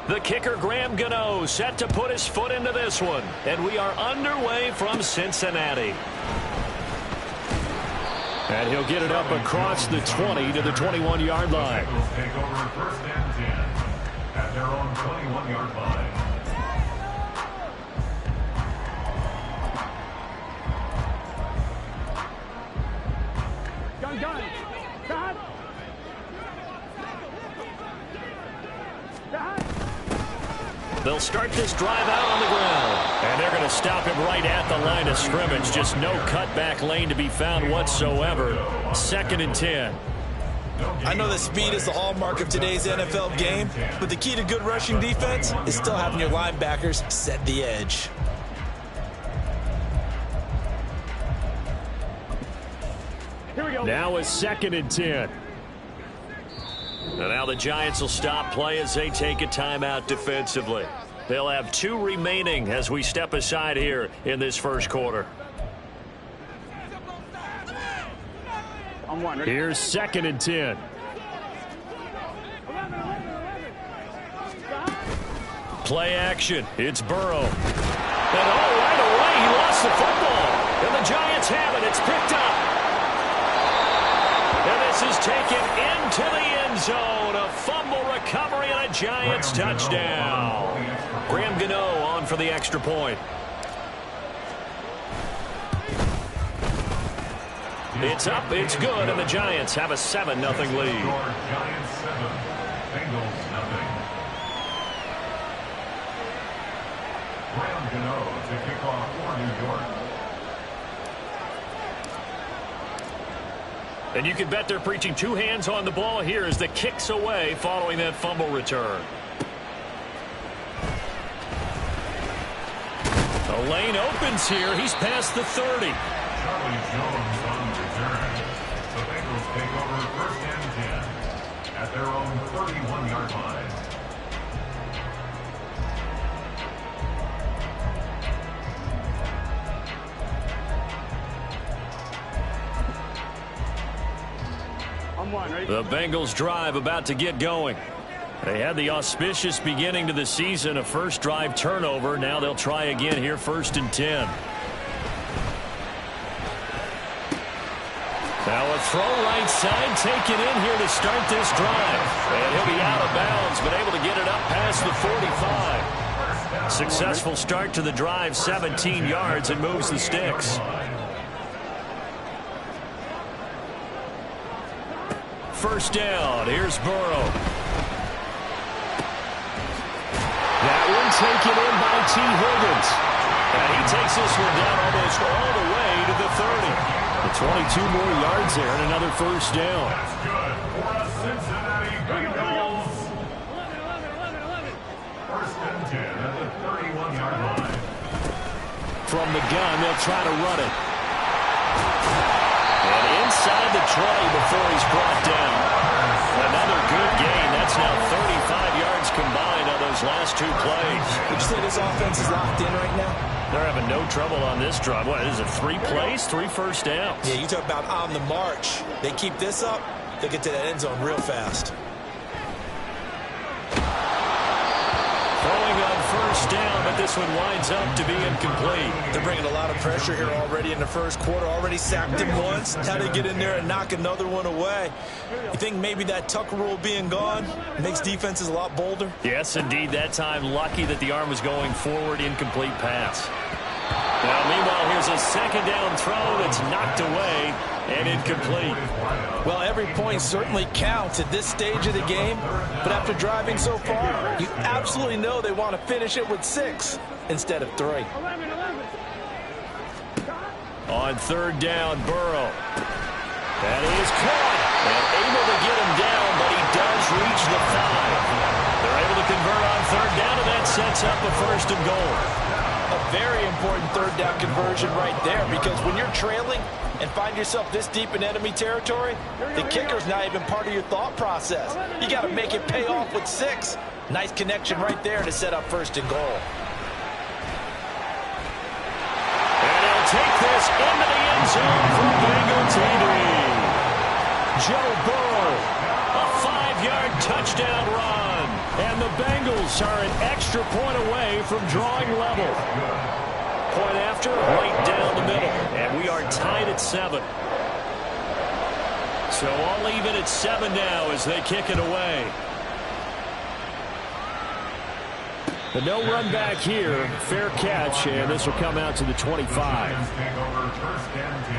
The kicker, Graham Gano, set to put his foot into this one. And we are underway from Cincinnati. And he'll get it up across the 20 to the 21-yard line. Take over first and 10 at their own 21-yard line. Gun. They'll start this drive out on the ground. And they're going to stop him right at the line of scrimmage. Just no cutback lane to be found whatsoever. 2nd and 10. I know that speed is the hallmark of today's NFL game, but the key to good rushing defense is still having your linebackers set the edge. Here we go. Now it's 2nd and 10. And now the Giants will stop play as they take a timeout defensively. They'll have 2 remaining as we step aside here in this first quarter. On one. Ready? Here's 2nd and 10. Play action. It's Burrow. And right away he lost the football. And the Giants have it. It's picked up. And this is taken into the end zone. A fumble recovery and a Giants touchdown. Graham Gano on for the extra point. It's up, it's good, and the Giants have a 7-0 lead. Giants 7, Bengals 0. Graham Gano to kick off for New York. And you can bet they're preaching 2 hands on the ball here as the kick's away following that fumble return. The lane opens here. He's past the 30. Charlie Jones on the return. The Bengals take over first and 10 at their own 31-yard line. On one. Ready? The Bengals drive about to get going. They had the auspicious beginning to the season, a first drive turnover. Now they'll try again here, 1st and 10. Now a throw right side taken in here to start this drive. And he'll be out of bounds, but able to get it up past the 45. Successful start to the drive, 17 yards, and moves the sticks. First down, here's Burrow. That one taken in by T. Higgins. And he takes this one down almost all the way to the 30. The 22 more yards there and another first down. That's good for a Cincinnati Bengals. 1st and 10 at the 31-yard line. From the gun, they'll try to run it. And inside the 20 before he's brought down. Another good gain. That's now 35 yards combined on those last 2 plays. Would you say this offense is locked in right now? They're having no trouble on this drive. What is it, 3 plays, 3 first downs? Yeah, you talk about on the march. They keep this up, they'll get to that end zone real fast. Throwing on first down, but this one winds up to be incomplete. They're bringing a lot of pressure here already in the first quarter. Already sacked him once. How they get in there and knock another one away? You think maybe that Tucker rule being gone makes defenses a lot bolder? Yes, indeed. That time, lucky that the arm was going forward, incomplete pass. Now, meanwhile, here's a 2nd down throw that's knocked away and incomplete. Well, every point certainly counts at this stage of the game, but after driving so far, you absolutely know they want to finish it with 6 instead of 3. On 3rd down, Burrow. That is caught and able to get him down, but he does reach the 5. They're able to convert on 3rd down, and that sets up a 1st and goal. A very important 3rd down conversion right there, because when you're trailing and find yourself this deep in enemy territory, the kicker's not even part of your thought process. You got to make it pay off with 6. Nice connection right there to set up 1st and goal. And he'll take this into the end zone for Bengal TD. Joe Burrow, a 5-yard touchdown run. And the Bengals are an extra point away from drawing level. Point after, right down the middle. And we are tied at 7. So all even at 7 now as they kick it away. But no run back here. Fair catch, and this will come out to the 25. Take over first and 10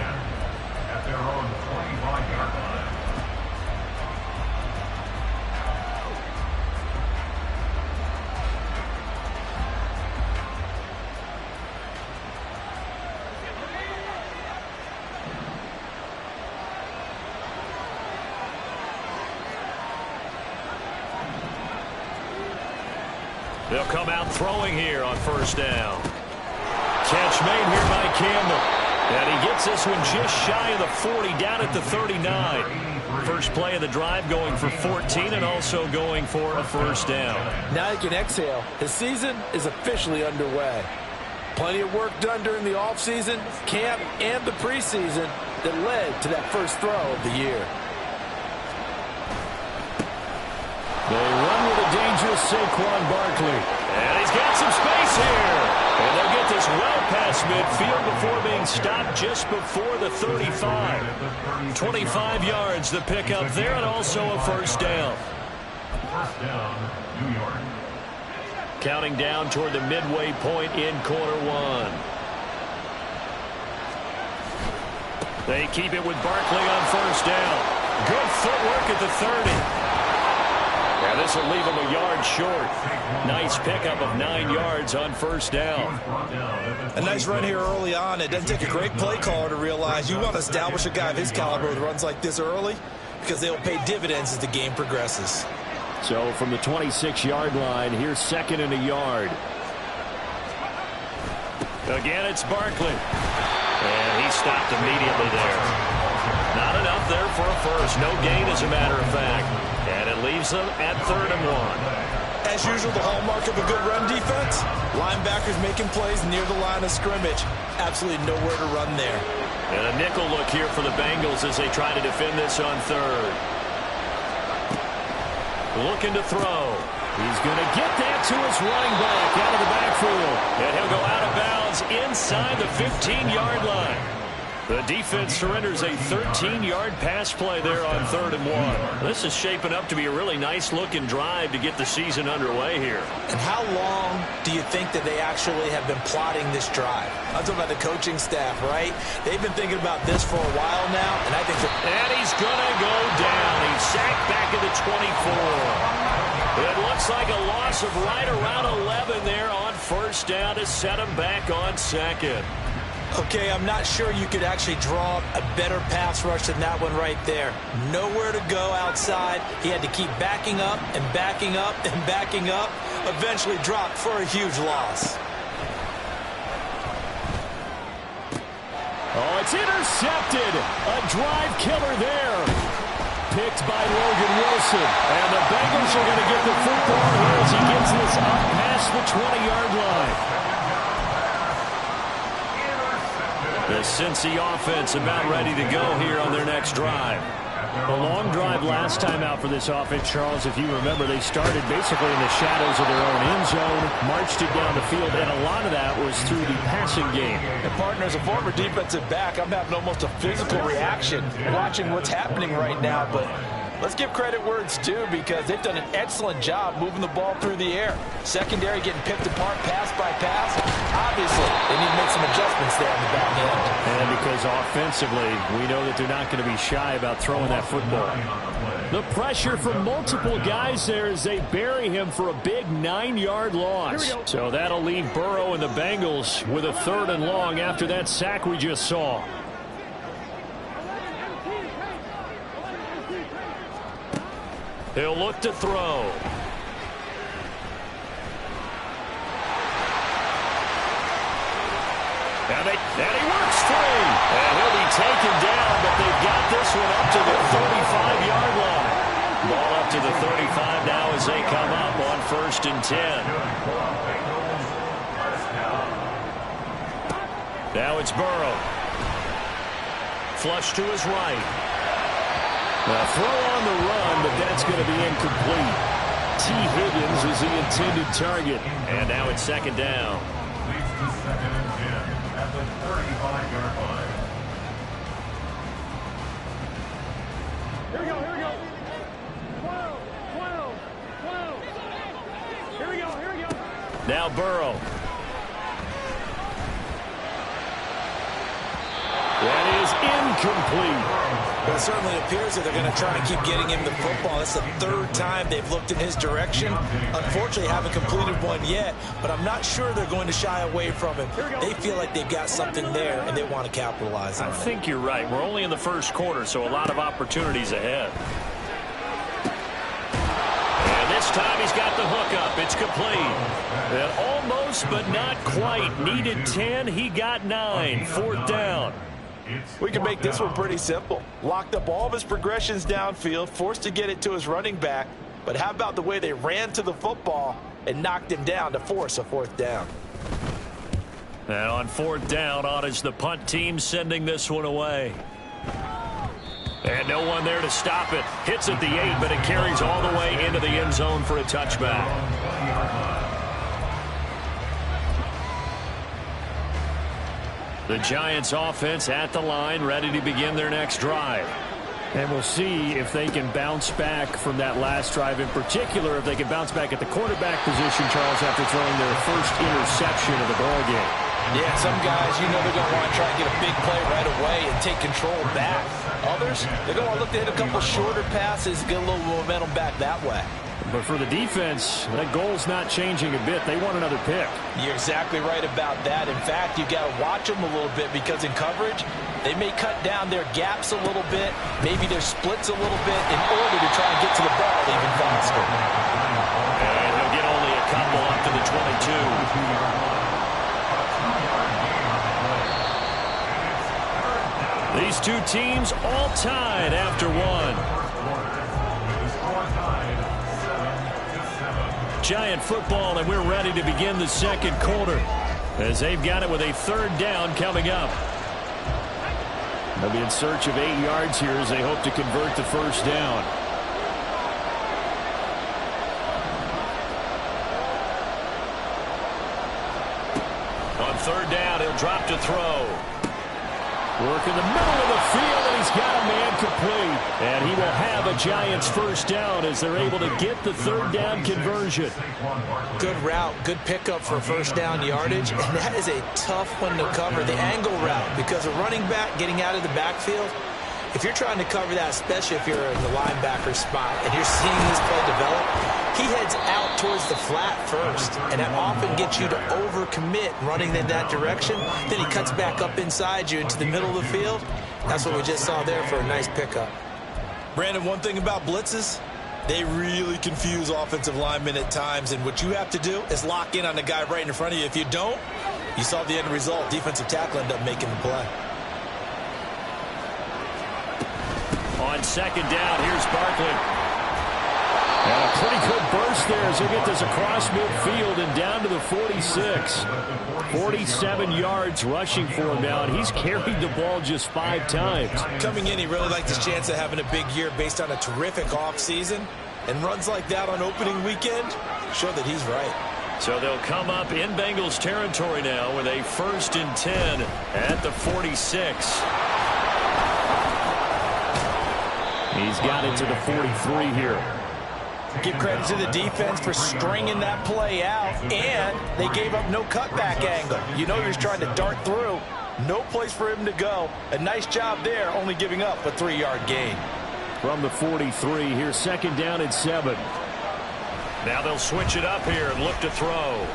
at their own 25-yard line. They'll come out throwing here on first down. Catch made here by Campbell. And he gets this one just shy of the 40, down at the 39. First play of the drive going for 14 and also going for a first down. Now you can exhale. The season is officially underway. Plenty of work done during the offseason, camp, and the preseason that led to that first throw of the year. They run with a dangerous Saquon Barkley. And he's got some space here. And they'll get this well past midfield before being stopped just before the 35. 25 yards the pickup there, and also a first down. First down, New York. Counting down toward the midway point in quarter 1. They keep it with Barkley on first down. Good footwork at the 30. And this will leave him a yard short. Nice pickup of 9 yards on first down. A nice run here early on. It doesn't take a great play caller to realize you want to establish a guy of his caliber with runs like this early because they'll pay dividends as the game progresses. So from the 26-yard line, here's second and a yard. Again, it's Barkley. And he stopped immediately there. Not enough there for a first. No gain, as a matter of fact. And it leaves them at 3rd and 1. As usual, the hallmark of a good run defense, linebackers making plays near the line of scrimmage. Absolutely nowhere to run there. And a nickel look here for the Bengals as they try to defend this on 3rd. Looking to throw. He's going to get that to his running back out of the backfield. And he'll go out of bounds inside the 15-yard line. The defense surrenders a 13-yard pass play there on 3rd and 1. This is shaping up to be a really nice-looking drive to get the season underway here. And how long do you think that they actually have been plotting this drive? I'm talking about the coaching staff, right? They've been thinking about this for a while now, and I think and he's going to go down. He's sacked back at the 24. It looks like a loss of right around 11 there on first down to set him back on 2nd. Okay, I'm not sure you could actually draw a better pass rush than that one right there. Nowhere to go outside. He had to keep backing up and backing up and backing up. Eventually dropped for a huge loss. Oh, it's intercepted. A drive killer there. Picked by Logan Wilson. And the Bengals are going to get the football here as he gets this up past the 20-yard line. The Cincy offense about ready to go here on their next drive. A long drive last time out for this offense, Charles. If you remember, they started basically in the shadows of their own end zone, marched it down the field, and a lot of that was through the passing game. And partner, as a former defensive back, I'm having almost a physical reaction watching what's happening right now, but let's give credit where it's due because they've done an excellent job moving the ball through the air. Secondary getting picked apart pass by pass. Obviously, they need to make some adjustments there on the back end. And because offensively, we know that they're not going to be shy about throwing that football. The pressure from multiple guys there as they bury him for a big 9-yard loss. So that'll leave Burrow and the Bengals with a 3rd and long after that sack we just saw. He'll look to throw. And he works free. And he'll be taken down, but they've got this one up to the 35-yard line. Ball up to the 35 now as they come up on 1st and 10. Now it's Burrow. Flush to his right. A throw on the run, but that's going to be incomplete. T. Higgins is the intended target. And now it's second down. Leads to 2nd and 10 at the 35-yard line. Here we go, here we go. 12, 12, 12. Here we go, here we go. Now Burrow. That is incomplete. Well, it certainly appears that they're going to try and keep getting him the football. That's the 3rd time they've looked in his direction. Unfortunately, haven't completed one yet, but I'm not sure they're going to shy away from him. They feel like they've got something there, and they want to capitalize on it. I think you're right. We're only in the first quarter, so a lot of opportunities ahead. And this time he's got the hookup. It's complete. And almost, but not quite. Needed 10. He got 9. 4th down. We can make this one pretty simple. Locked up all of his progressions downfield, forced to get it to his running back. But how about the way they ran to the football and knocked him down to force a 4th down? And on 4th down, on is the punt team sending this one away. And no one there to stop it. Hits at the 8, but it carries all the way into the end zone for a touchback. The Giants offense at the line, ready to begin their next drive. And we'll see if they can bounce back from that last drive. In particular, if they can bounce back at the quarterback position, Charles, after throwing their first interception of the ball game. Yeah, some guys, you know, they're going to want to try and get a big play right away and take control back. Others, they're going to want to look to hit a couple shorter passes, get a little momentum back that way. But for the defense, that goal's not changing a bit. They want another pick. You're exactly right about that. In fact, you've got to watch them a little bit because in coverage, they may cut down their gaps a little bit, maybe their splits a little bit in order to try and get to the ball even faster. And he'll get only a couple up to the 22. These two teams all tied after one. Giant football, and we're ready to begin the second quarter as they've got it with a 3rd down coming up. They'll be in search of 8 yards here as they hope to convert the 1st down. On 3rd down, he'll drop to throw. Work in the middle of the field, and he's got a man complete. And he will have a Giants 1st down as they're able to get the 3rd down conversion. Good route, good pickup for 1st down yardage, and that is a tough one to cover, the angle route, because a running back getting out of the backfield, if you're trying to cover that, especially if you're in the linebacker spot and you're seeing this play develop, he heads out towards the flat first, and that often gets you to overcommit running in that direction. Then he cuts back up inside you into the middle of the field. That's what we just saw there for a nice pickup. Brandon, one thing about blitzes, they really confuse offensive linemen at times, and what you have to do is lock in on the guy right in front of you. If you don't, you saw the end result. Defensive tackle ended up making the play. On 2nd down, here's Barkley. And a pretty good burst there as they get this across midfield and down to the 46. 47 yards rushing for him now, and he's carried the ball just 5 times. Coming in, he really liked his chance of having a big year based on a terrific offseason. And runs like that on opening weekend show that he's right. So they'll come up in Bengals territory now with a 1st and 10 at the 46. He's got it to the 43 here. Give credit to the defense for stringing that play out, and they gave up no cutback angle. You know you're trying to dart through. No place for him to go. A nice job there, only giving up a 3-yard gain. From the 43, here's 2nd down and 7. Now they'll switch it up here and look to throw.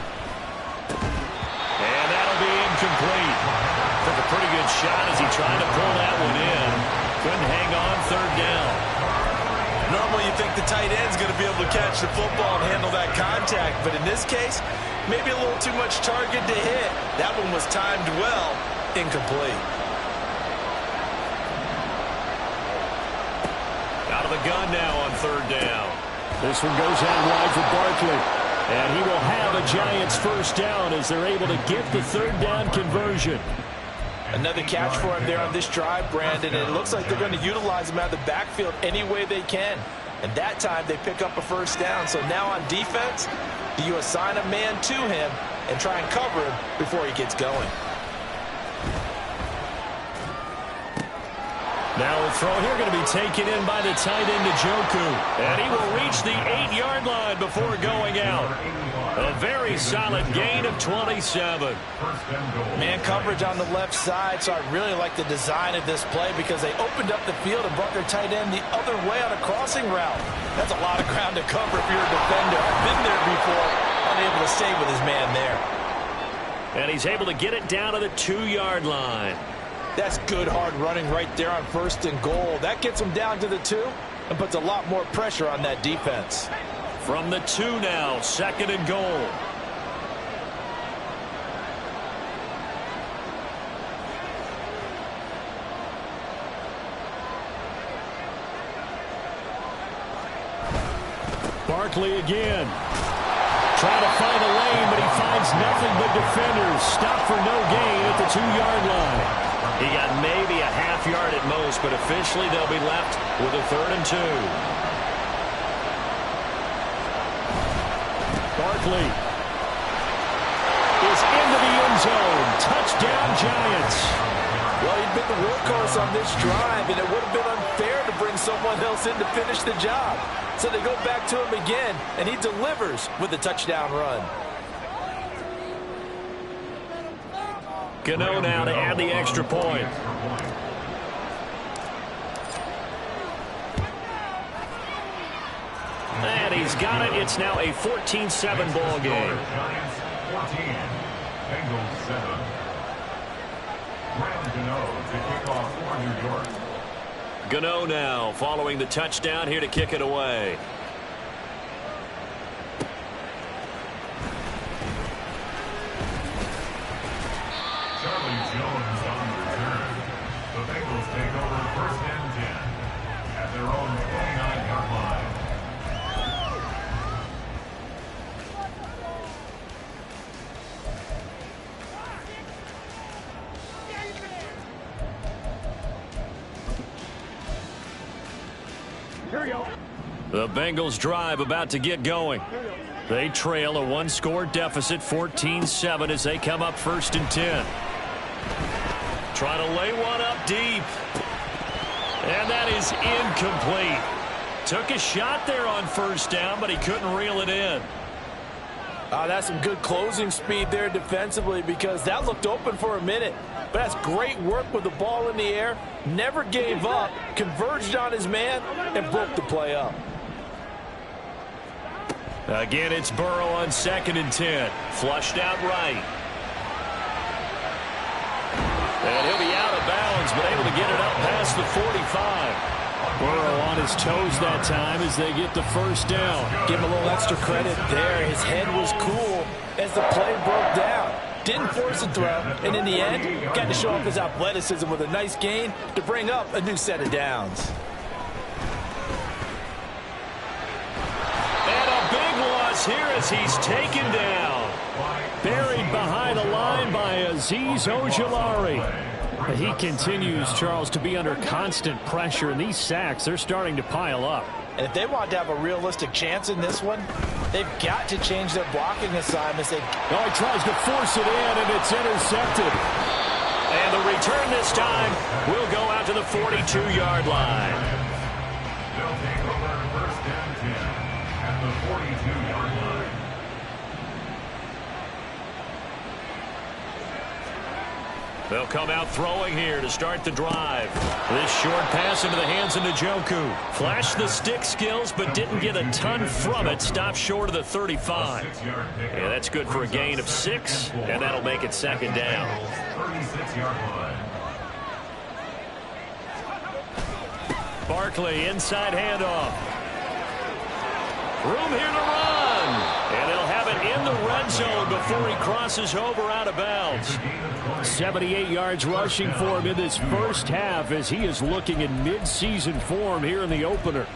And that'll be incomplete. Took a pretty good shot as he tried to pull that one in. Couldn't hang on 3rd down. Normally you think the tight end's going to be able to catch the football and handle that contact, but in this case, maybe a little too much target to hit. That one was timed well, incomplete. Out of the gun now on 3rd down. This one goes out wide for Barkley. And he will have a Giants 1st down as they're able to get the 3rd down conversion. Another catch for him there on this drive, Brandon, and it looks like they're going to utilize him out of the backfield any way they can. And that time they pick up a first down. So now on defense, do you assign a man to him and try and cover him before he gets going? Now a throw here going to be taken in by the tight end, Njoku. And he will reach the 8-yard line before going out. A very solid gain of 27. Man coverage on the left side, so I really like the design of this play because they opened up the field and brought their tight end the other way on a crossing route. That's a lot of ground to cover if you're a defender. I've been there before, unable to stay with his man there. And he's able to get it down to the 2-yard line. That's good hard running right there on 1st and goal. That gets him down to the 2 and puts a lot more pressure on that defense. From the 2 now, 2nd and goal. Barkley again. Trying to find a lane, but he finds nothing but defenders. Stop for no gain at the 2-yard line. He got maybe a half yard at most, but officially they'll be left with a 3rd and 2. Barkley is into the end zone. Touchdown, Giants. Well, he'd been the workhorse on this drive, and it would have been unfair to bring someone else in to finish the job. So they go back to him again, and he delivers with a touchdown run. Gano now to add the extra point. And he's got it. It's now a 14-7 ball game. Giants 14, Bengals 7. Graham Gano to kick off for New York. Gano now following the touchdown here to kick it away. Charlie Jones on the return. The Bengals take over 1st and 10 at their own 29-yard line. Here we go. The Bengals drive about to get going. They trail a 1-score deficit, 14-7, as they come up 1st and 10. Trying to lay one up deep. And that is incomplete. Took a shot there on 1st down, but he couldn't reel it in. That's some good closing speed there defensively because that looked open for a minute. But that's great work with the ball in the air. Never gave up, converged on his man, and broke the play up. Again, it's Burrow on 2nd and 10. Flushed out right. And he'll be out of bounds, but able to get it up past the 45. Burrow on his toes that time as they get the 1st down. Give him a little extra credit there. His head was cool as the play broke down. Didn't force a throw, and in the end, got to show off his athleticism with a nice gain to bring up a new set of downs. And a big loss here as he's taken down. Buried behind the line by Azeez Ojulari. He continues, Charles, to be under constant pressure, and these sacks, they're starting to pile up. And if they want to have a realistic chance in this one, they've got to change their blocking assignments. He tries to force it in, and it's intercepted. And the return this time will go out to the 42-yard line. They'll take over 1st and 10 at the 42-yard line. They'll come out throwing here to start the drive. This short pass into the hands of Njoku. Flashed the stick skills, but didn't get a ton from it. Stopped short of the 35. Yeah, that's good for a gain of 6, and that'll make it 2nd down. 36-yard line. Barkley, inside handoff. Room here to run. And they'll have it in the red zone before he crosses over out of bounds. 78 yards rushing for him in this 1st half as he is looking in mid-season form here in the opener.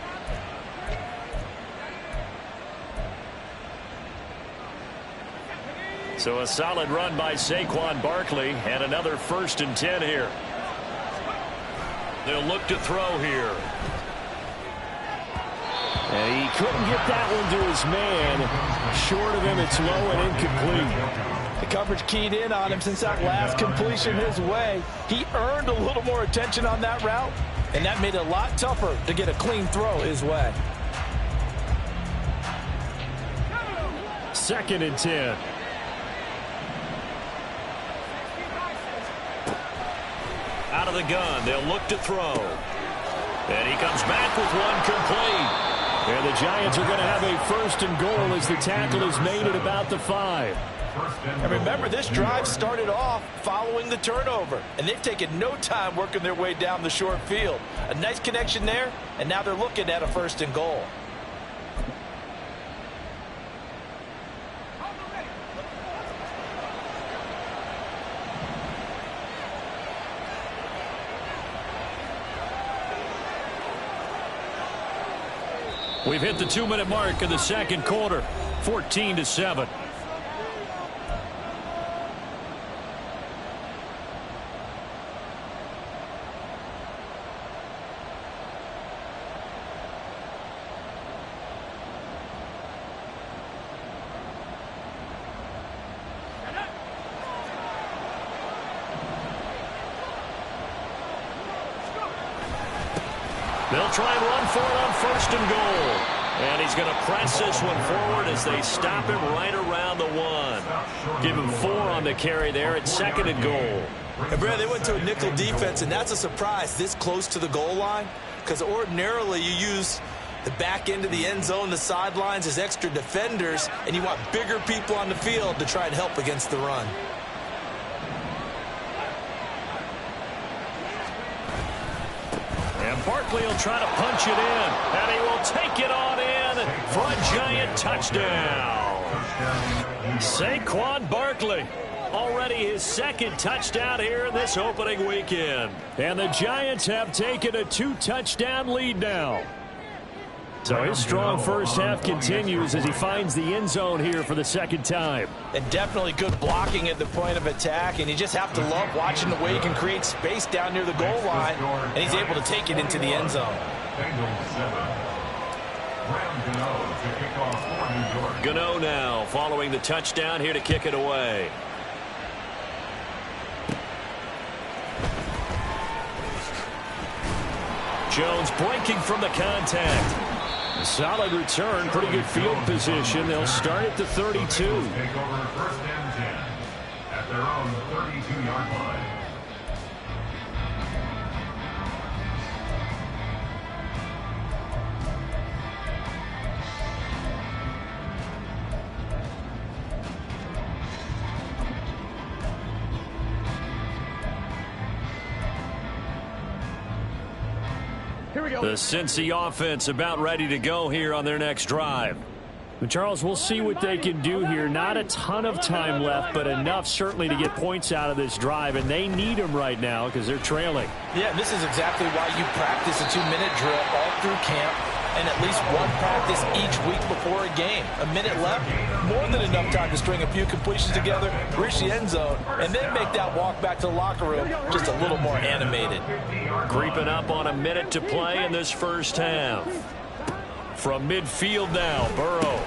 So a solid run by Saquon Barkley and another 1st and 10 here. They'll look to throw here. He couldn't get that one to his man. Short of him, it's low and incomplete. The coverage keyed in on him since that last completion his way. He earned a little more attention on that route, and that made it a lot tougher to get a clean throw his way. 2nd and 10. Out of the gun, they'll look to throw. And he comes back with one complete. And the Giants are going to have a 1st and goal as the tackle is made at about the 5. And remember, this drive started off following the turnover, and they've taken no time working their way down the short field. A nice connection there, and now they're looking at a 1st and goal. We've hit the 2-minute mark of the 2nd quarter, 14-7. They'll try and run for it on 1st and goal. And he's going to press this one forward as they stop him right around the 1. Give him 4 on the carry there at 2nd and goal. And Brad, they went to a nickel defense, and that's a surprise this close to the goal line, because ordinarily you use the back end of the end zone, the sidelines as extra defenders, and you want bigger people on the field to try and help against the run. And Barkley will try to punch it in, and he will take it on in for a Giant touchdown. Saquon Barkley, already his 2nd touchdown here in this opening weekend. And the Giants have taken a 2-touchdown lead now. So his strong first half continues as he finds the end zone here for the 2nd time. And definitely good blocking at the point of attack, and you just have to love watching the way he can create space down near the goal line, and he's able to take it into the end zone. Gano now following the touchdown here to kick it away. Jones breaking from the contact. Solid return, pretty good field position. They'll start at the 32. Take over 1st and 10 at their own 32-yard line. Here we go. The Cincy offense about ready to go here on their next drive. But Charles, we'll see what they can do here. Not a ton of time left, but enough certainly to get points out of this drive, and they need them right now because they're trailing. Yeah, this is exactly why you practice a 2-minute drill all through camp and at least one practice each week before a game. A minute left, more than enough time to string a few completions together, reach the end zone, and then make that walk back to the locker room just a little more animated. Creeping up on a minute to play in this first half. From midfield now, Burrow.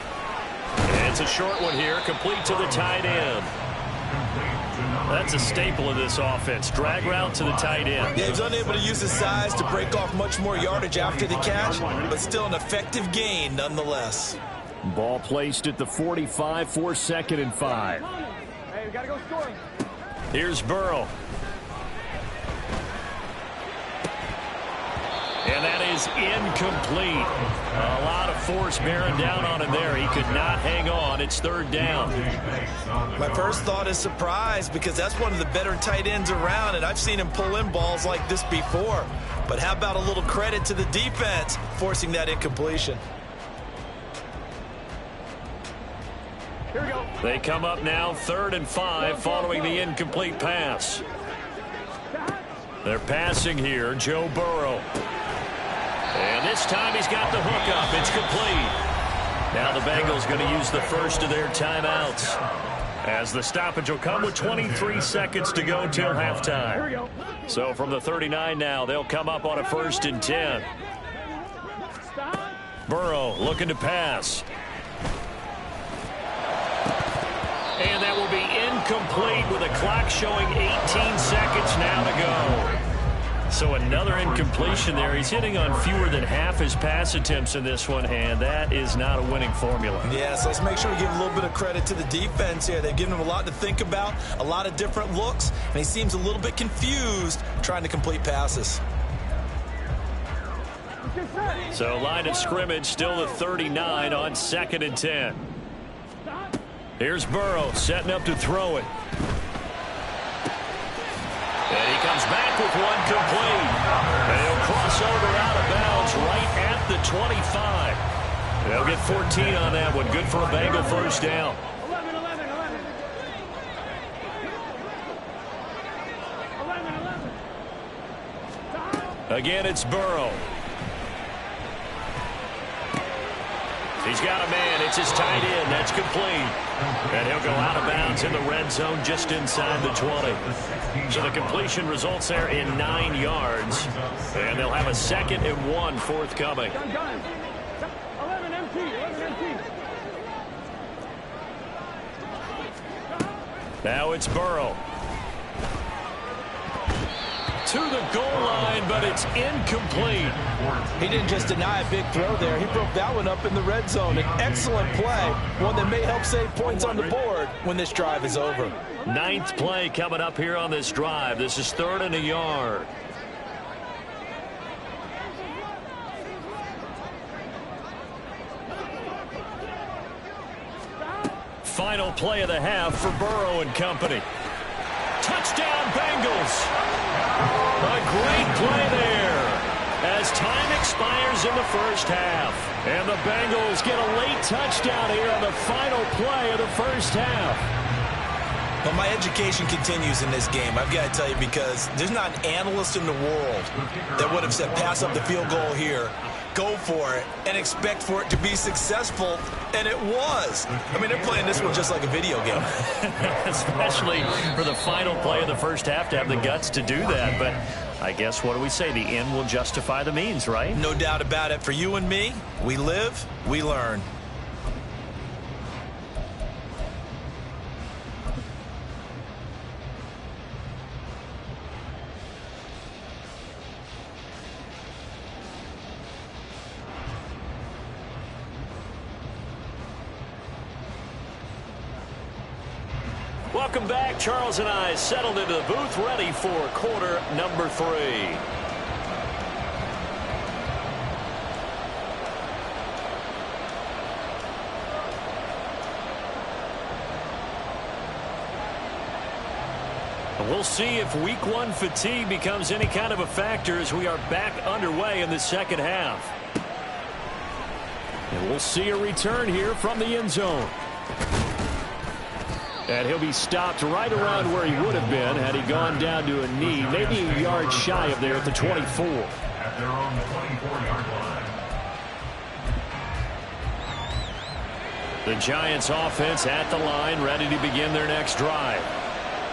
And it's a short one here, complete to the tight end. That's a staple of this offense. Drag route to the tight end. Yeah, he's unable to use his size to break off much more yardage after the catch, but still an effective gain nonetheless. Ball placed at the 45 for 2nd and 5. Hey, we got to go score. Here's Burrow. And that is incomplete. A lot of force bearing down on him there. He could not hang on. It's 3rd down. My first thought is surprise, because that's one of the better tight ends around, and I've seen him pull in balls like this before. But how about a little credit to the defense forcing that incompletion? Here we go. They come up now 3rd and 5 following the incomplete pass. They're passing here, Joe Burrow. And this time he's got the hook up. It's complete. Now the Bengals going to use the first of their timeouts, as the stoppage will come with 23 seconds to go till halftime. So from the 39 now, they'll come up on a 1st and 10. Burrow looking to pass. And that will be incomplete with a clock showing 18 seconds now to go. So another incompletion there. He's hitting on fewer than half his pass attempts in this one, and that is not a winning formula. Yes, let's make sure we give a little bit of credit to the defense here. They've given him a lot to think about, a lot of different looks, and he seems a little bit confused trying to complete passes. So line of scrimmage still the 39 on 2nd and 10. Here's Burrow setting up to throw it. And he comes back with one complete. And he'll cross over out of bounds right at the 25. They'll get 14 on that one. Good for a Bengal first down. 11. Again, it's Burrow. He's got a man. It's his tight end. That's complete. And he'll go out of bounds in the red zone just inside the 20. So the completion results there in 9 yards. And they'll have a 2nd and 1 forthcoming. 11 empty. Now it's Burrow. To the goal line, but it's incomplete. He didn't just deny a big throw there. He broke that one up in the red zone. An excellent play, one that may help save points on the board when this drive is over. 9th play coming up here on this drive. This is 3rd and a yard. Final play of the half for Burrow and company. Touchdown, Bengals. A great play there as time expires in the first half. And the Bengals get a late touchdown here on the final play of the first half. But my education continues in this game, I've got to tell you, because there's not an analyst in the world that would have said pass up the field goal here, go for it, and expect for it to be successful, and it was. I mean, they're playing this one just like a video game. Especially for the final play of the first half to have the guts to do that. But I guess, what do we say? The end will justify the means, right? No doubt about it. For you and me, we live, we learn. Welcome back. Charles and I settled into the booth, ready for quarter number 3. We'll see if week 1 fatigue becomes any kind of a factor as we are back underway in the second half. And we'll see a return here from the end zone. And he'll be stopped right around where he would have been had he gone down to a knee, maybe a yard shy of there at the 24. At their own 24-yard line. The Giants offense at the line, ready to begin their next drive.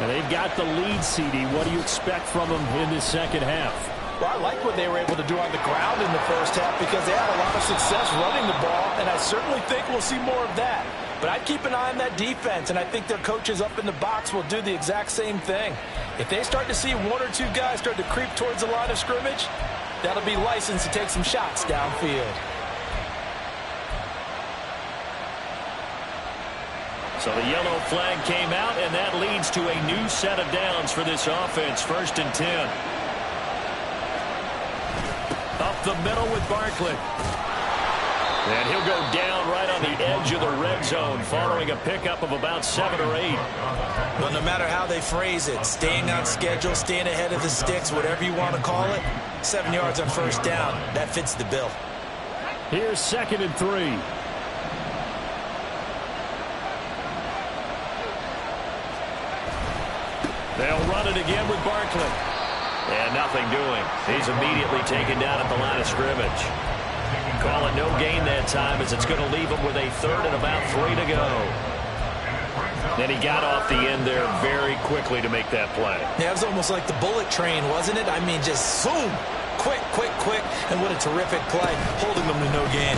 And they've got the lead, CD. What do you expect from them in this second half? Well, I like what they were able to do on the ground in the first half because they had a lot of success running the ball, and I certainly think we'll see more of that. But I'd keep an eye on that defense, and I think their coaches up in the box will do the exact same thing. If they start to see 1 or 2 guys start to creep towards the line of scrimmage, that'll be licensed to take some shots downfield. So the yellow flag came out, and that leads to a new set of downs for this offense. 1st and 10. Up the middle with Barkley. And he'll go down right on the edge of the red zone following a pickup of about 7 or 8. Well, no matter how they phrase it, staying on schedule, staying ahead of the sticks, whatever you want to call it, 7 yards on 1st down, that fits the bill. Here's 2nd and 3. They'll run it again with Barkley. And nothing doing. He's immediately taken down at the line of scrimmage. Call it no gain that time as it's going to leave him with a 3rd and about 3 to go. Then he got off the end there very quickly to make that play. Yeah, it was almost like the bullet train, wasn't it? I mean, just zoom. Quick, quick, quick. And what a terrific play, holding them to no gain.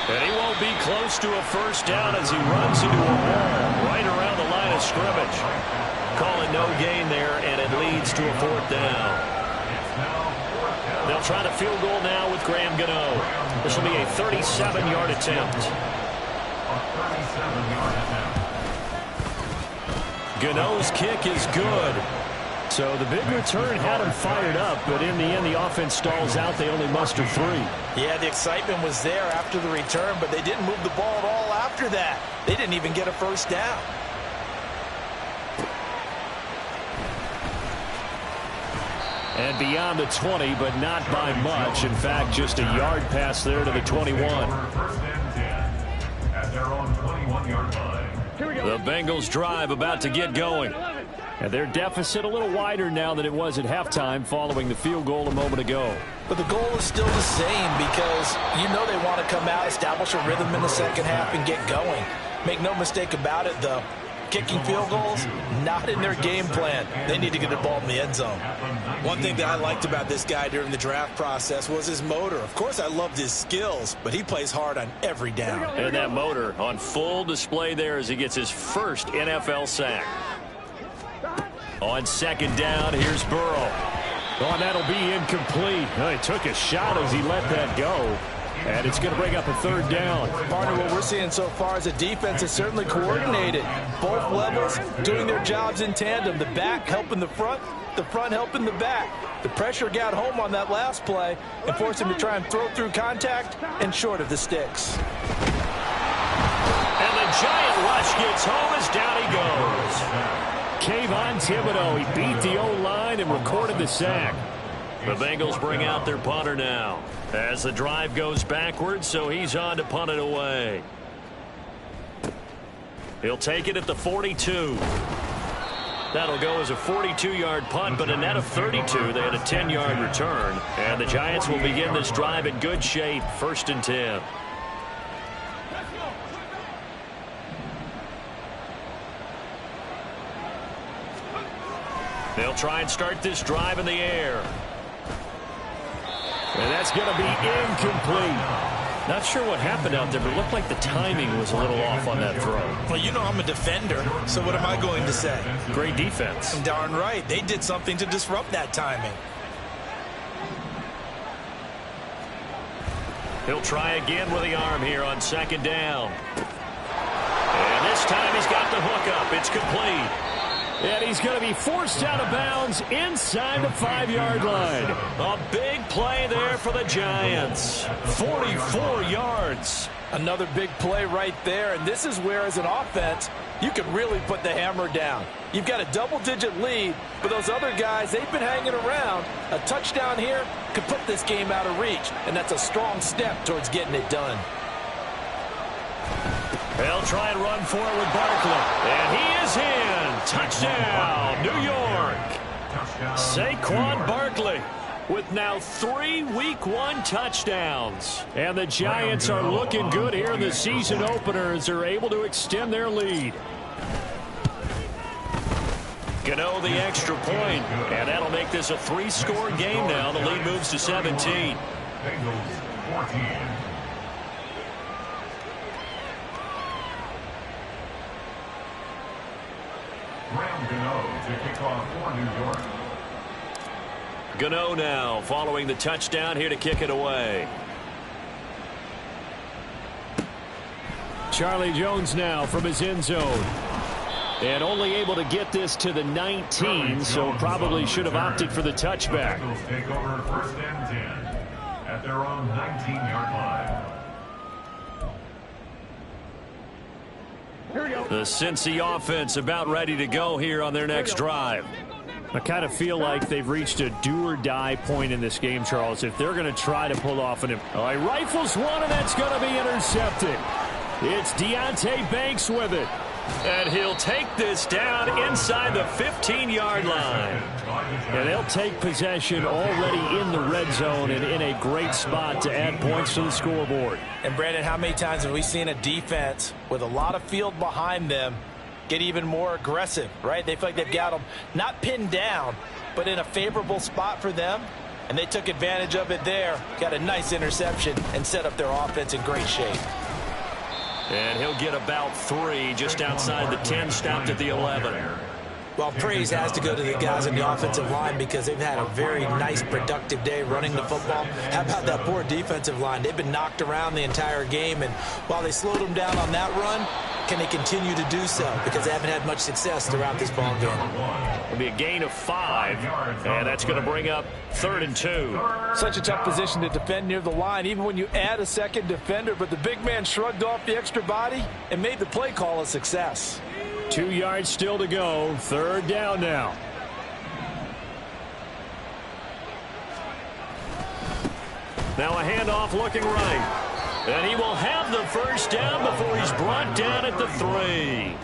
And he won't be close to a first down as he runs into a wall right around the line of scrimmage. Calling no gain there, and it leads to a fourth down. They'll try to field goal now with Graham Gano. This will be a 37-yard attempt. Gano's kick is good. So the big return had him fired up, but in the end, the offense stalls out. They only muster 3. Yeah, the excitement was there after the return, but they didn't move the ball at all after that. They didn't even get a first down. And beyond the 20, but not by much. In fact, just a yard pass there to the 21. First and 10 at their own 21-yard line. The Bengals drive about to get going. And their deficit a little wider now than it was at halftime following the field goal a moment ago. But the goal is still the same because you know they want to come out, establish a rhythm in the second half, and get going. Make no mistake about it, though. Kicking field goals, not in their game plan. They need to get the ball in the end zone. One thing that I liked about this guy during the draft process was his motor. Of course, I loved his skills, but he plays hard on every down. And that motor on full display there as he gets his first NFL sack. On second down, here's Burrow. Oh, that'll be incomplete. Oh, he took a shot as he let that go. And it's going to bring up a third down. Partner, what we're seeing so far is a defense is certainly coordinated. Both levels doing their jobs in tandem. The back helping the front helping the back. The pressure got home on that last play and forced him to try and throw through contact and short of the sticks. And the giant rush gets home as down he goes. Kayvon Thibodeau, he beat the O-line and recorded the sack. The Bengals bring out their punter now as the drive goes backwards, so he's on to punt it away. He'll take it at the 42. That'll go as a 42-yard punt, but a net of 32. They had a 10-yard return, and the Giants will begin this drive in good shape, 1st and 10. They'll try and start this drive in the air. And that's going to be incomplete. Not sure what happened out there, but it looked like the timing was a little off on that throw. Well, you know I'm a defender, so what am I going to say? Great defense. Darn right. They did something to disrupt that timing. He'll try again with the arm here on second down. And this time he's got the hook up. It's complete. And he's going to be forced out of bounds inside the 5-yard line. A big play there for the Giants. 44 yards. Another big play right there, and this is where, as an offense, you can really put the hammer down. You've got a double-digit lead, but those other guys, they've been hanging around. A touchdown here could put this game out of reach, and that's a strong step towards getting it done. They'll try and run for it with Barkley. And he is in. Touchdown, New York. Saquon Barkley with now 3 Week 1 touchdowns. And the Giants are looking good here in the season opener as they're able to extend their lead. Gano the extra point, and that'll make this a 3-score game now. The lead moves to 17. Bengals 14. Graham Gano to kick off for New York. Gano now following the touchdown here to kick it away. Charlie Jones now from his end zone. And only able to get this to the 19, so probably should have opted for the touchback. Bengals take over 1st and 10 at their own 19-yard line. The Cincy offense about ready to go here on their next drive. I kind of feel like they've reached a do-or-die point in this game, Charles. If they're going to try to pull off an... Oh, he rifles one, and that's going to be intercepted. It's Deonte Banks with it. And he'll take this down inside the 15-yard line. And they'll take possession already in the red zone and in a great spot to add points to the scoreboard. And, Brandon, how many times have we seen a defense with a lot of field behind them get even more aggressive, right? They feel like they've got them not pinned down, but in a favorable spot for them. And they took advantage of it there. Got a nice interception and set up their offense in great shape. And he'll get about 3 just outside the 10, stopped at the 11. Well, praise has to go to the guys on the offensive line because they've had a very nice, productive day running the football. How about that poor defensive line? They've been knocked around the entire game, and while they slowed them down on that run, can they continue to do so? Because they haven't had much success throughout this ball game. It'll be a gain of 5, and that's going to bring up 3rd and 2. Such a tough position to defend near the line, even when you add a second defender, but the big man shrugged off the extra body and made the play call a success. 2 yards still to go. 3rd down now. Now a handoff looking right. And he will have the first down before he's brought down at the 3.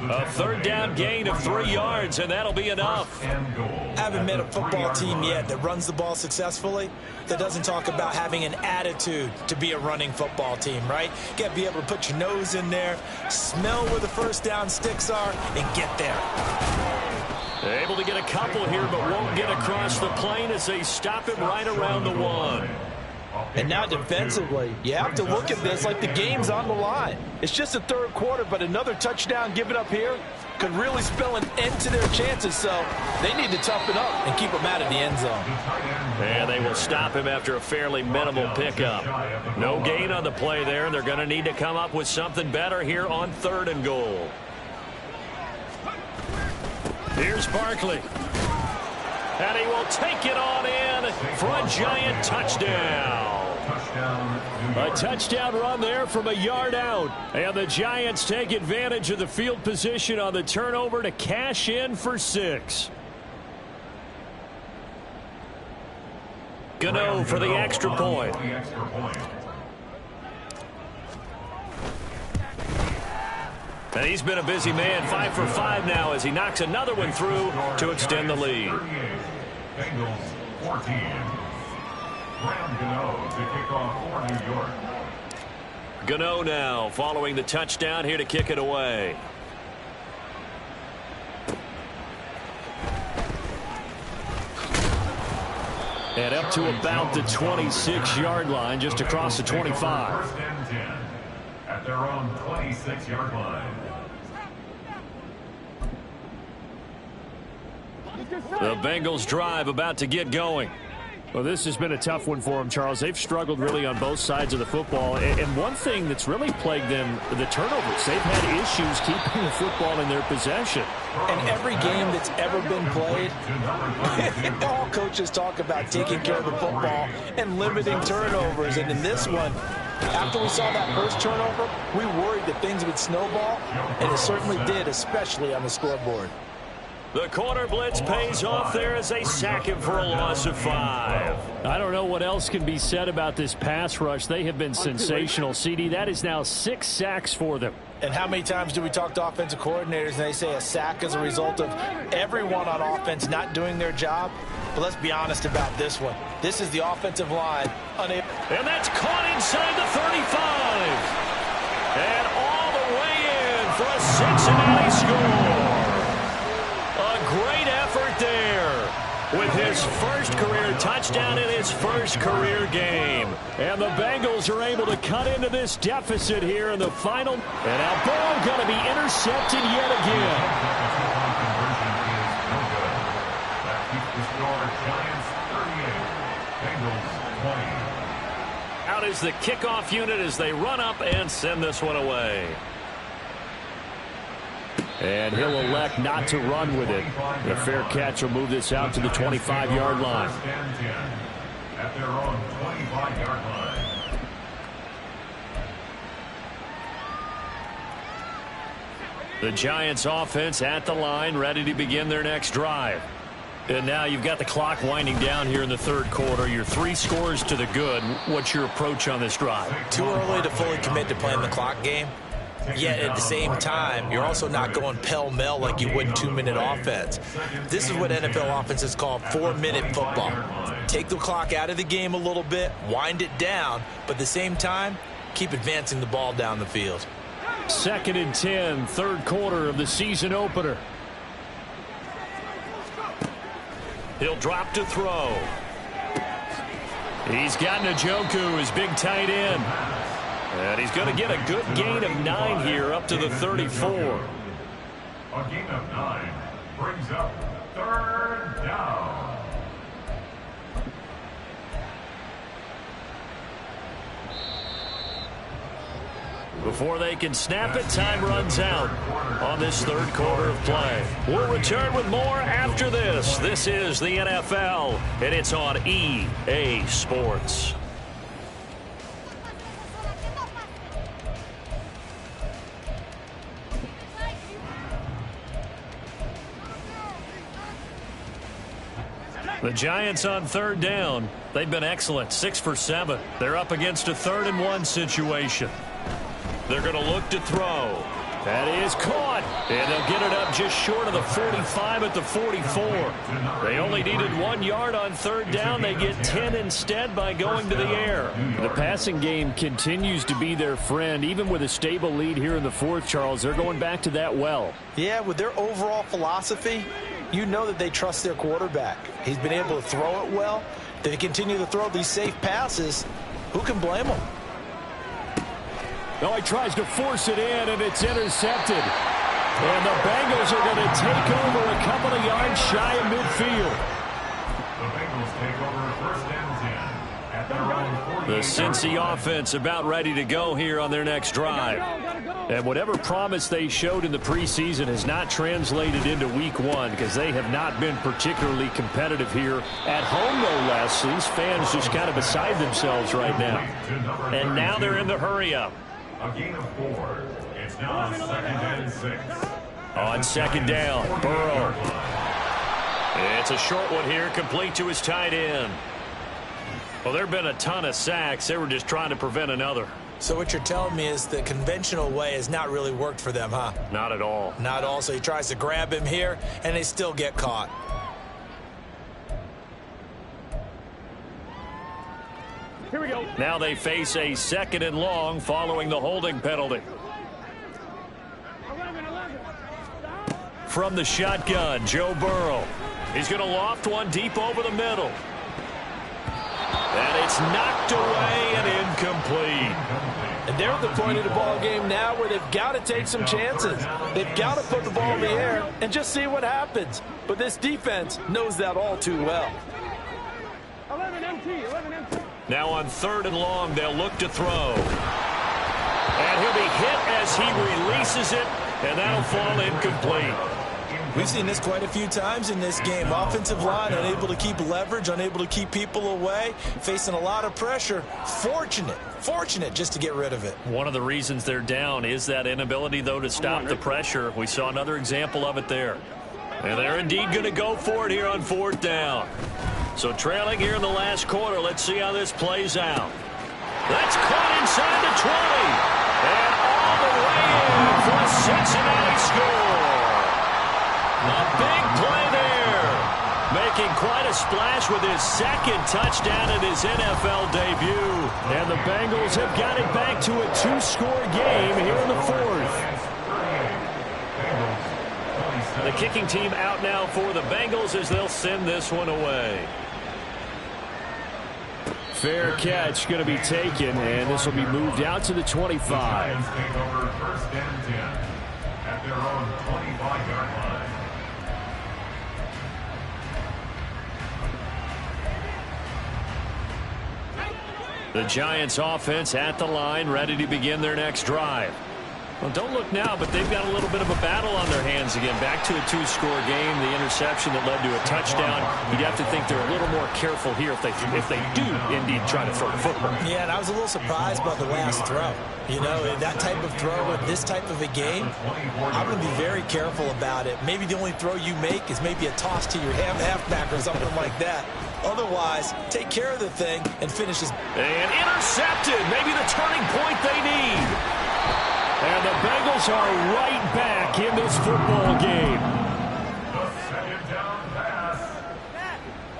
A 3rd down gain of 3 yards, and that'll be enough. I haven't met a football team yet that runs the ball successfully that doesn't talk about having an attitude to be a running football team, right? You got to be able to put your nose in there, smell where the first down sticks are, and get there. They're able to get a couple here, but won't get across the plane as they stop him right around the 1. And now defensively, you have to look at this like the game's on the line. It's just the 3rd quarter, but another touchdown given up here could really spell an end to their chances, so they need to toughen up and keep them out of the end zone. And they will stop him after a fairly minimal pickup. No gain on the play there, and they're going to need to come up with something better here on 3rd and goal. Here's Barkley. And he will take it on in for a Giant touchdown. A touchdown run there from a yard out. And the Giants take advantage of the field position on the turnover to cash in for 6. Gano for the extra point. And he's been a busy man, 5 for 5 now as he knocks another one through to extend the lead. Bengals 14. Graham Gano to kick off for New York. Gano now following the touchdown here to kick it away. And up to about the 26-yard line, just across the 25. First and 10 at their own 26-yard line. The Bengals drive about to get going. Well, this has been a tough one for them, Charles. They've struggled really on both sides of the football. And one thing that's really plagued them, the turnovers. They've had issues keeping the football in their possession. And every game that's ever been played, all coaches talk about taking care of the football and limiting turnovers. And in this one, after we saw that first turnover, we worried that things would snowball, and it certainly did, especially on the scoreboard. The corner blitz pays off there as they sack him for a loss of 5. I don't know what else can be said about this pass rush. They have been sensational, CD. That is now 6 sacks for them. And how many times do we talk to offensive coordinators and they say a sack is a result of everyone on offense not doing their job? But let's be honest about this one. This is the offensive line unable. And that's caught inside the 35. And all the way in for a Cincinnati score. A great effort there with his first career touchdown in his first career game. And the Bengals are able to cut into this deficit here in the final. And now Burrow going to be intercepted yet again. That keeps the score Giants 38, Bengals 20. Out is the kickoff unit as they run up and send this one away. And he'll elect not to run with it. The fair catch will move this out to the 25-yard line. First and 10 at their own 25-yard line. The Giants offense at the line, ready to begin their next drive. And now you've got the clock winding down here in the 3rd quarter. Your 3 scores to the good. What's your approach on this drive? Too early to fully commit to playing the clock game. Yet at the same time, you're also not going pell-mell like you would 2-minute offense. This is what NFL offenses call 4-minute football. Take the clock out of the game a little bit, wind it down, but at the same time, keep advancing the ball down the field. 2nd and 10, 3rd quarter of the season opener. He'll drop to throw. He's got Njoku, his big tight end. And he's going to get a good gain of 9 here up to the 34. A gain of 9 brings up 3rd down. Before they can snap it, time runs out on this 3rd quarter of play. We'll return with more after this. This is the NFL, and it's on EA Sports. The Giants on 3rd down. They've been excellent, 6 for 7. They're up against a 3rd and 1 situation. They're going to look to throw. That is caught. And they'll get it up just short of the 45 at the 44. They only needed 1 yard on 3rd down. They get 10 instead by going to the air. The passing game continues to be their friend. Even with a stable lead here in the 4th, Charles, they're going back to that well. Yeah, with their overall philosophy, you know that they trust their quarterback. He's been able to throw it well. They continue to throw these safe passes. Who can blame them? Oh, he tries to force it in, and it's intercepted. And the Bengals are going to take over a couple of yards shy of midfield. The Bengals take over 1st and 10 at their own 48. The Cincy offense about ready to go here on their next drive. And whatever promise they showed in the preseason has not translated into week 1 because they have not been particularly competitive here at home, no less. These fans just kind of beside themselves right now. And now they're in the hurry-up. A gain of 4. It's now 2nd and 6. On 2nd down, Burrow. It's a short one here, complete to his tight end. Well, there have been a ton of sacks. They were just trying to prevent another. So what you're telling me is the conventional way has not really worked for them, huh? Not at all. Not at all. So he tries to grab him here, and they still get caught. Here we go. Now they face a 2nd and long following the holding penalty. From the shotgun, Joe Burrow. He's going to loft one deep over the middle. And it's knocked away and incomplete. And they're at the point of the ball game now where they've got to take some chances. They've got to put the ball in the air and just see what happens. But this defense knows that all too well. 11 MT. Now on 3rd and long, they'll look to throw. And he'll be hit as he releases it, and that'll fall incomplete. We've seen this quite a few times in this game. Offensive line unable to keep leverage, unable to keep people away, facing a lot of pressure. Fortunate just to get rid of it. One of the reasons they're down is that inability, though, to stop the pressure. We saw another example of it there. And they're indeed going to go for it here on 4th down. So trailing here in the last quarter, let's see how this plays out. That's caught inside the 20. And all the way in for a Cincinnati score. A big play there. Making quite a splash with his 2nd touchdown in his NFL debut. And the Bengals have got it back to a 2-score game here in the 4th. The kicking team out now for the Bengals as they'll send this one away. Fair catch going to be taken, and this will be moved out to the 25. Giants take over 1st and 10 at their own 25-yard line. The Giants offense at the line, ready to begin their next drive. Well, don't look now, but they've got a little bit of a battle on their hands again. Back to a 2-score game. The interception that led to a touchdown. You'd have to think they're a little more careful here if they do indeed try to throw the football. Yeah, and I was a little surprised by the last throw. You know, that type of throw in this type of a game, I'm going to be very careful about it. Maybe the only throw you make is maybe a toss to your halfback or something like that. Otherwise, take care of the thing and finish his. And intercepted. Maybe the turning point they need. And the Bengals are right back in this football game. The 2nd down pass.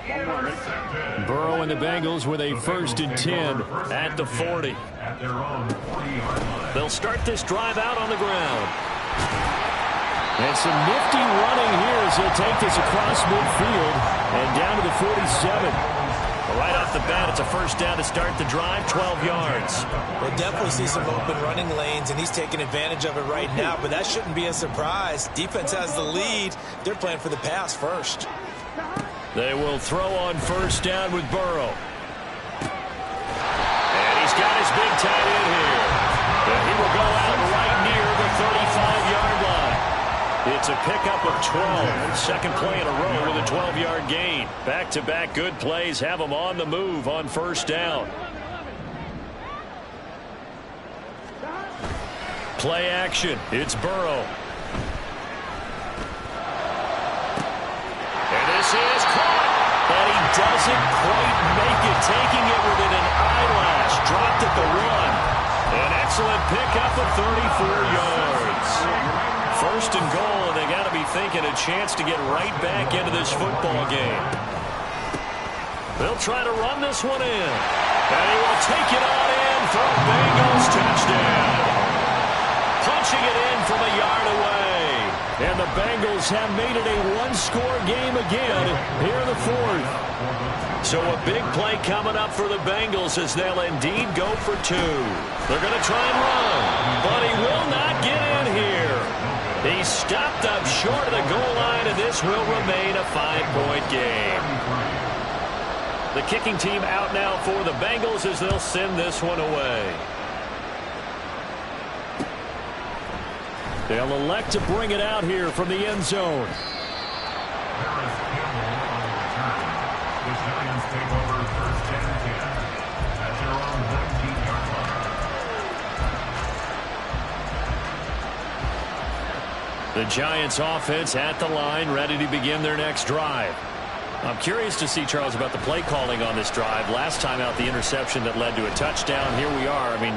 Intercepted. Burrow and the Bengals with a 1st and 10 at the 40. At their own 40-yard line. They'll start this drive out on the ground. And some nifty running here as they'll take this across midfield and down to the 47. Right off the bat, it's a first down to start the drive, 12 yards. We'll definitely see some open running lanes, and he's taking advantage of it right now, but that shouldn't be a surprise. Defense has the lead. They're playing for the pass first. They will throw on first down with Burrow. And he's got his big tight end here. And he will go out right near the 35-yard line. It's a pickup of 12. Second play in a row with a 12-yard gain. Back-to-back good plays have them on the move on first down. Play action. It's Burrow. And this is caught. And he doesn't quite make it. Taking it within an eyelash. Dropped at the 1. An excellent pickup of 34 yards. First and goal, and they got to be thinking a chance to get right back into this football game. They'll try to run this one in. And he will take it on in for a Bengals touchdown. Punching it in from a yard away. And the Bengals have made it a one-score game again here in the fourth. So a big play coming up for the Bengals as they'll indeed go for 2. They're going to try and run, but he will not get in here. He's stopped up short of the goal line, and this will remain a 5-point game. The kicking team out now for the Bengals as they'll send this one away. They'll elect to bring it out here from the end zone. The Giants take over first and 10 at their own 19-yard line. The Giants offense at the line, ready to begin their next drive. I'm curious to see, Charles, about the play calling on this drive. Last time out, the interception that led to a touchdown. Here we are. I mean,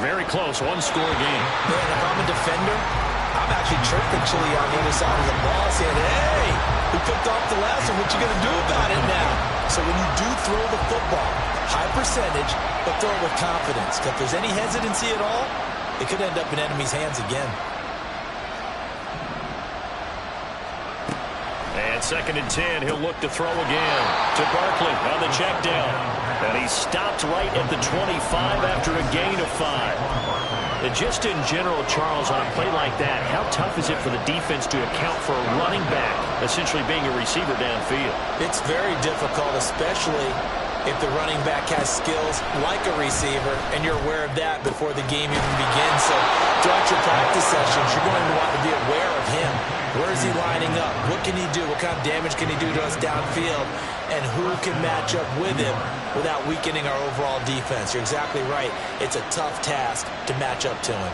very close, one-score game. Man, if I'm a defender, I'm actually chirping Chili on the other side of the ball, saying, hey, we picked off the last one. What you going to do about it now? So when you do throw the football, high percentage, but throw it with confidence. If there's any hesitancy at all, it could end up in enemy's hands again. And second and 10, he'll look to throw again to Barkley on the check down. And he stopped right at the 25 after a gain of 5. And just in general, Charles, on a play like that, how tough is it for the defense to account for a running back essentially being a receiver downfield? It's very difficult, especially if the running back has skills like a receiver, and you're aware of that before the game even begins. So throughout your practice sessions, you're going to want to be aware of him. Where is he lining up? What can he do? What kind of damage can he do to us downfield? And who can match up with him without weakening our overall defense? You're exactly right. It's a tough task to match up to him.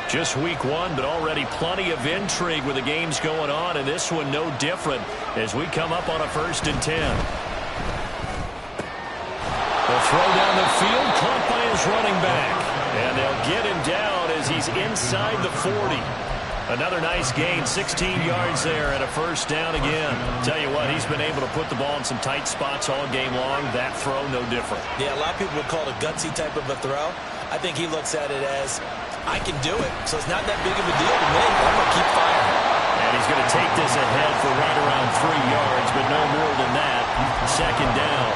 Just week 1, but already plenty of intrigue with the games going on, and this one no different as we come up on a first and 10. The throw down the field, caught by his running back. And they'll get him down as he's inside the 40. Another nice gain, 16 yards there and a first down again. Tell you what, he's been able to put the ball in some tight spots all game long. That throw, no different. Yeah, a lot of people would call it a gutsy type of a throw. I think he looks at it as, I can do it, so it's not that big of a deal to me. I'm going to keep firing. And he's going to take this ahead for right around 3 yards, but no more than that. Second down.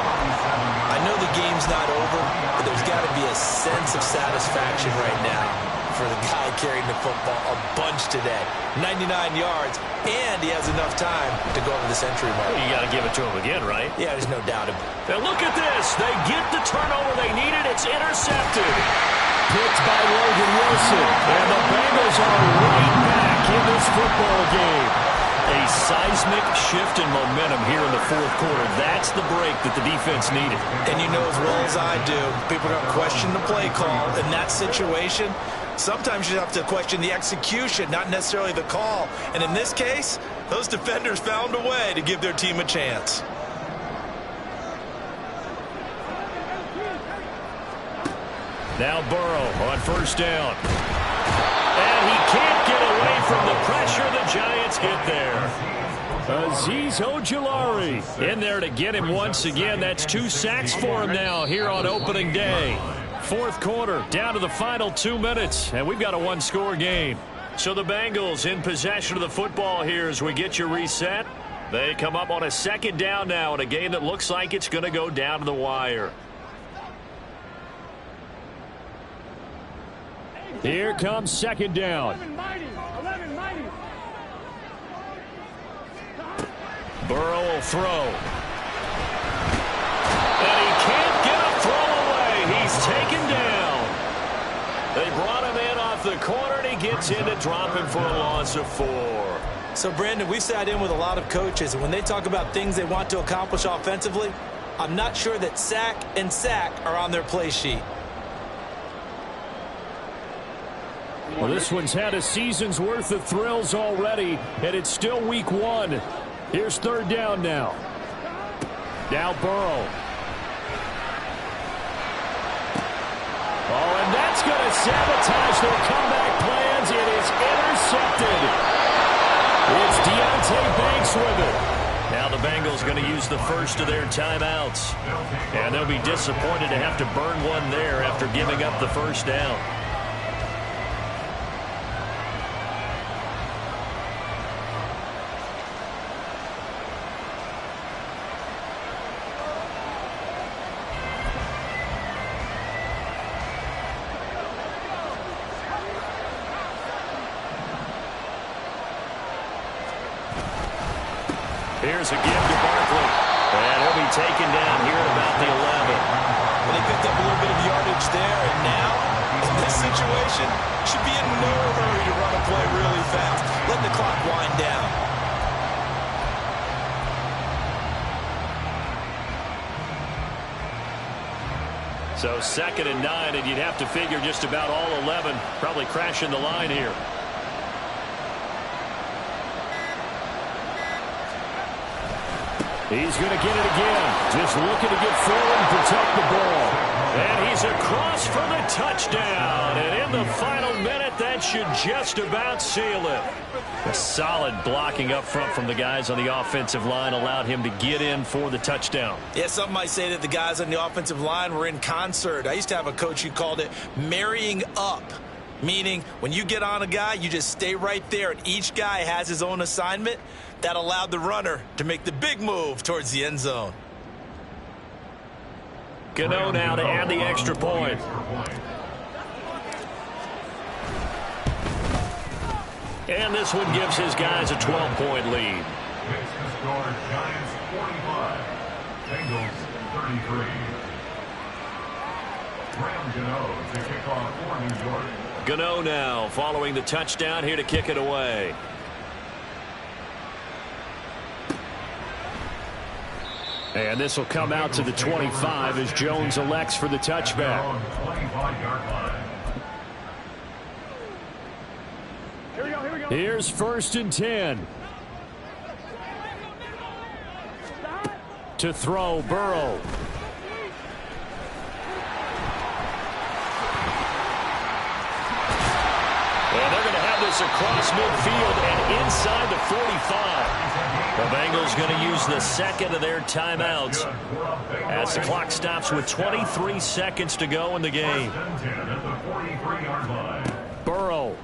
I know the game's not over, but there's got to be a sense of satisfaction right now for the guy carrying the football a bunch today. 99 yards, and he has enough time to go over the century mark. Well, you got to give it to him again, right? Yeah, there's no doubt about it. Now look at this. They get the turnover they needed. It's intercepted. Picked by Logan Wilson. And the Bengals are right back in this football game. A seismic shift in momentum here in the fourth quarter. That's the break that the defense needed. And you know as well as I do, people are going to question the play call. In that situation, sometimes you have to question the execution, not necessarily the call. And in this case, those defenders found a way to give their team a chance. Now Burrow on first down. And he can't get away from the pressure the Giants get there. Azeez Ojulari in there to get him once again. That's 2 sacks for him now here on opening day. Fourth quarter, down to the final 2 minutes, and we've got a one-score game. So the Bengals in possession of the football here as we get you reset. They come up on a second down now in a game that looks like it's going to go down to the wire. Here comes second down. Burrow will throw. And he can't get a throw away. He's taken down. They brought him in off the corner, and he gets in to drop him for a loss of 4. So, Brandon, we've sat in with a lot of coaches, and when they talk about things they want to accomplish offensively, I'm not sure that sack and sack are on their play sheet. Well, this one's had a season's worth of thrills already, and it's still week 1. Here's third down now. Now Burrow. Oh, and that's going to sabotage their comeback plans. It is intercepted. It's Deontay Banks with it. Now the Bengals going to use the first of their timeouts. And they'll be disappointed to have to burn one there after giving up the first down. Here's a give to Barkley. And he'll be taken down here at about the 11. Well, they picked up a little bit of yardage there, and now, in this situation, should be in no hurry to run a play really fast. Let the clock wind down. So 2nd and 9, and you'd have to figure just about all 11 probably crashing the line here. He's going to get it again. Just looking to get forward and protect the ball. And he's across for the touchdown. And in the final minute, that should just about seal it. A solid blocking up front from the guys on the offensive line allowed him to get in for the touchdown. Yeah, some might say that the guys on the offensive line were in concert. I used to have a coach who called it marrying up. Meaning, when you get on a guy, you just stay right there, and each guy has his own assignment. That allowed the runner to make the big move towards the end zone. Gano now to add the extra point. And this one gives his guys a 12-point lead. Makes the score Giants 45, Bengals 33. Graham Gano to kick off for New York. Gano now following the touchdown here to kick it away. And this will come out to the 25 as Jones elects for the touchback. 25-yard line. Here we go. Here's 1st and 10. To throw, Burrow. And they're going to have this across midfield and inside the 45. The Bengals going to use the second of their timeouts as the clock stops with 23 seconds to go in the game. Burrow.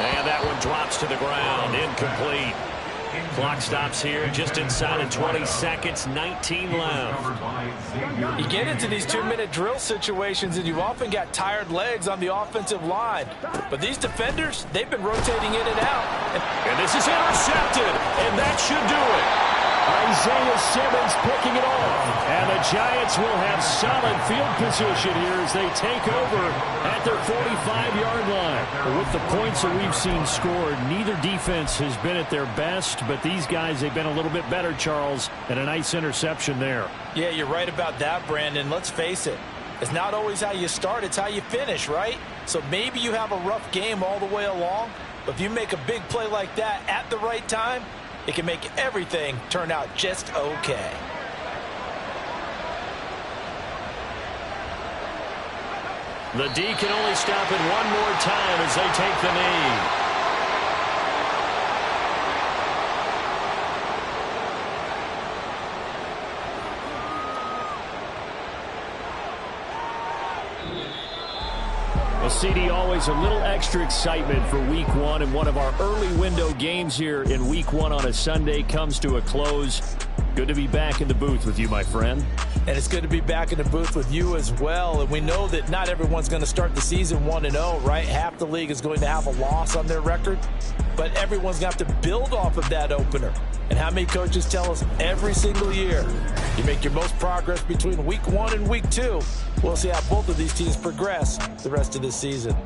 And that one drops to the ground. Incomplete. Clock stops here just inside of 20 seconds, 19 left. You get into these 2-minute drill situations, and you've often got tired legs on the offensive line. But these defenders, they've been rotating in and out. And this is intercepted, and that should do it. Isaiah Simmons picking it off. And the Giants will have solid field position here as they take over at their 45-yard line. With the points that we've seen scored, neither defense has been at their best, but these guys, they've been a little bit better, Charles, and a nice interception there. Yeah, you're right about that, Brandon. Let's face it. It's not always how you start, it's how you finish, right? So maybe you have a rough game all the way along, but if you make a big play like that at the right time, it can make everything turn out just okay. The D can only stop it one more time as they take the knee. Well, CD, always a little extra excitement for Week 1, and one of our early window games here in Week 1 on a Sunday comes to a close. Good to be back in the booth with you, my friend. And it's good to be back in the booth with you as well. And we know that not everyone's going to start the season 1-0, right? Half the league is going to have a loss on their record, but everyone's going to have to build off of that opener. And how many coaches tell us every single year, you make your most progress between Week 1 and Week 2. We'll see how both of these teams progress the rest of this season.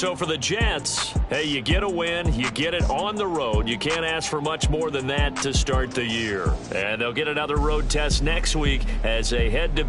So for the Jets, hey, you get a win, you get it on the road. You can't ask for much more than that to start the year. And they'll get another road test next week as they head to